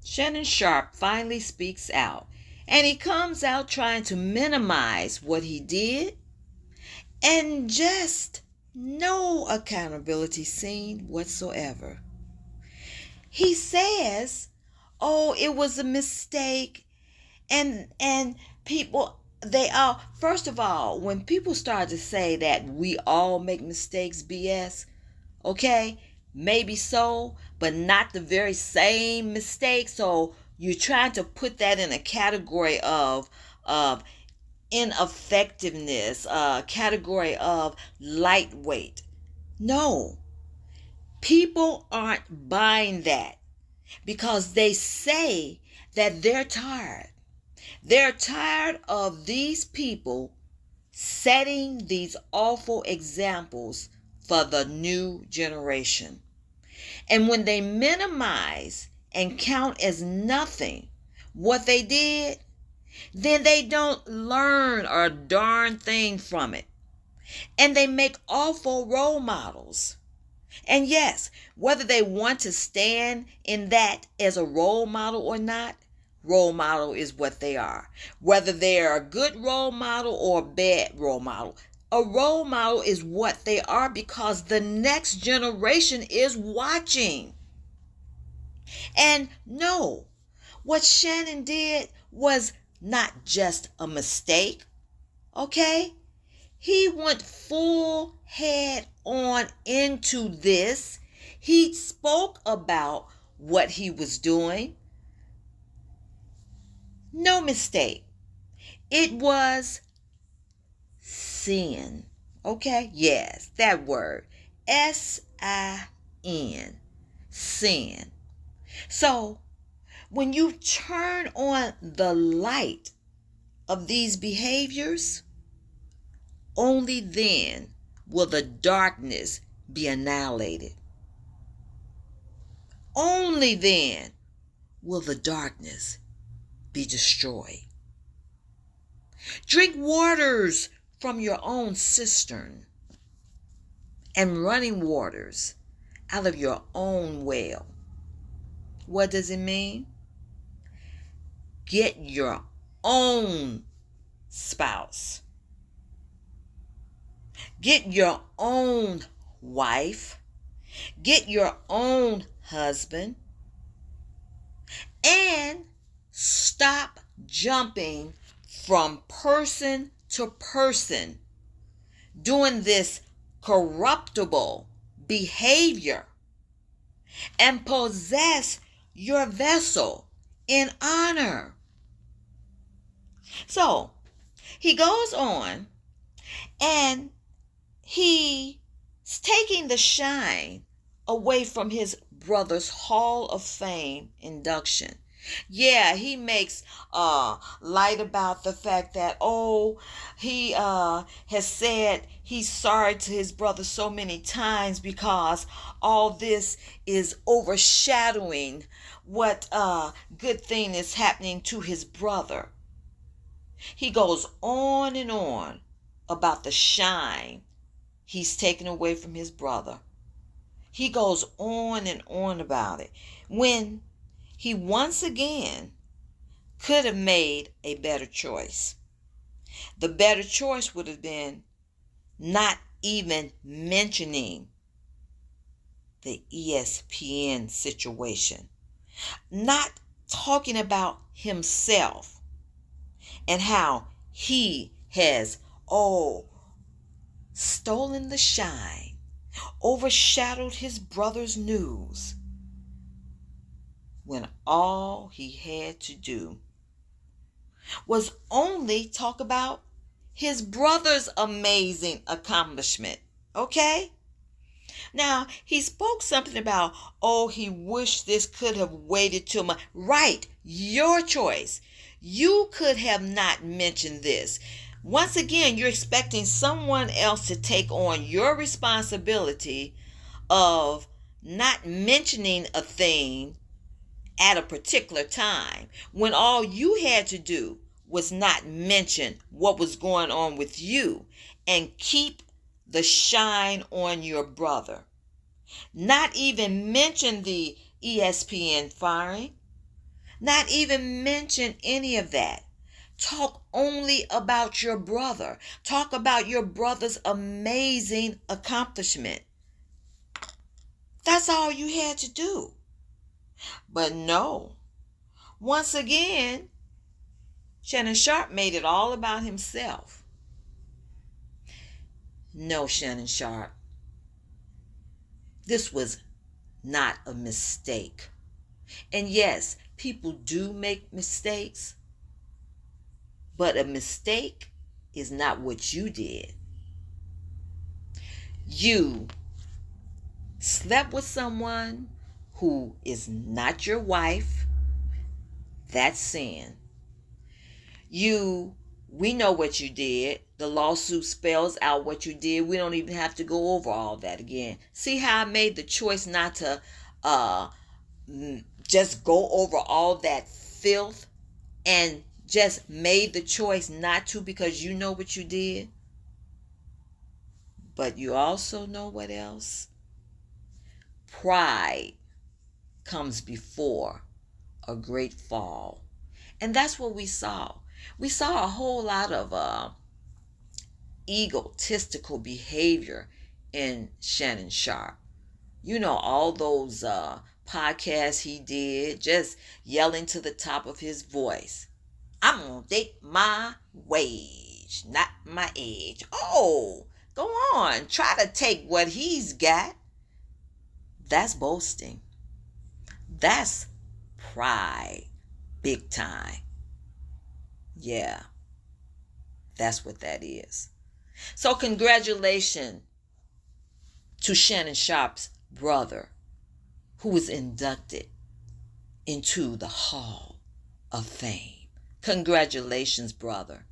Shannon Sharpe finally speaks out, and he comes out trying to minimize what he did, and just no accountability seen whatsoever. He says, "Oh, it was a mistake," and people, they all, first of all, when people start to say that we all make mistakes, BS, okay, maybe so, but not the very same mistake. So you're trying to put that in a category of ineffectiveness, category of lightweight. No, people aren't buying that because they say that they're tired. They're tired of these people setting these awful examples for the new generation. And when they minimize and count as nothing what they did, then they don't learn a darn thing from it. And they make awful role models. And yes, whether they want to stand in that as a role model or not, role model is what they are. Whether they are a good role model or a bad role model, a role model is what they are because the next generation is watching. And no, what Shannon did was not just a mistake, okay? He went full head on into this. He spoke about what he was doing. No mistake. It was sin. Okay? Yes, that word. S-I-N. Sin. So, when you turn on the light of these behaviors, only then will the darkness be annihilated. Only then will the darkness be destroyed. Drink waters from your own cistern and running waters out of your own well. What does it mean? Get your own spouse. Get your own wife. Get your own husband. And stop jumping from person to person, doing this corruptible behavior, and possess your vessel in honor. So he goes on, and he's taking the shine away from his brother's Hall of Fame induction. Yeah, he makes light about the fact that, he has said he's sorry to his brother so many times because all this is overshadowing what good thing is happening to his brother. He goes on and on about the shine he's taken away from his brother. He goes on and on about it, when he once again could have made a better choice. The better choice would have been not even mentioning the ESPN situation, not talking about himself and how he has, stolen the shine, overshadowed his brother's news, when all he had to do was only talk about his brother's amazing accomplishment. Okay? Now, he spoke something about, he wished this could have waited till my... Right, your choice. You could have not mentioned this. Once again, you're expecting someone else to take on your responsibility of not mentioning a thing at a particular time, when all you had to do was not mention what was going on with you and keep the shine on your brother. Not even mention the ESPN firing. Not even mention any of that. Talk only about your brother. Talk about your brother's amazing accomplishment. That's all you had to do. But no. Once again, Shannon Sharpe made it all about himself. No, Shannon Sharpe. This was not a mistake. And yes, people do make mistakes. But a mistake is not what you did. You slept with someone who is not your wife. That's sin. We know what you did. The lawsuit spells out what you did. We don't even have to go over all that again. See how I made the choice not to just go over all that filth, and just made the choice not to, because you know what you did. But you also know what else? Pride comes before a great fall. And that's what we saw. We saw a whole lot of egotistical behavior in Shannon Sharpe. You know, all those podcasts he did, just yelling to the top of his voice. I'm going to take my wage, not my age. Oh, go on. Try to take what he's got. That's boasting. That's pride. Big time. Yeah. That's what that is. So congratulations to Shannon Sharpe's brother, who was inducted into the Hall of Fame. Congratulations, brother.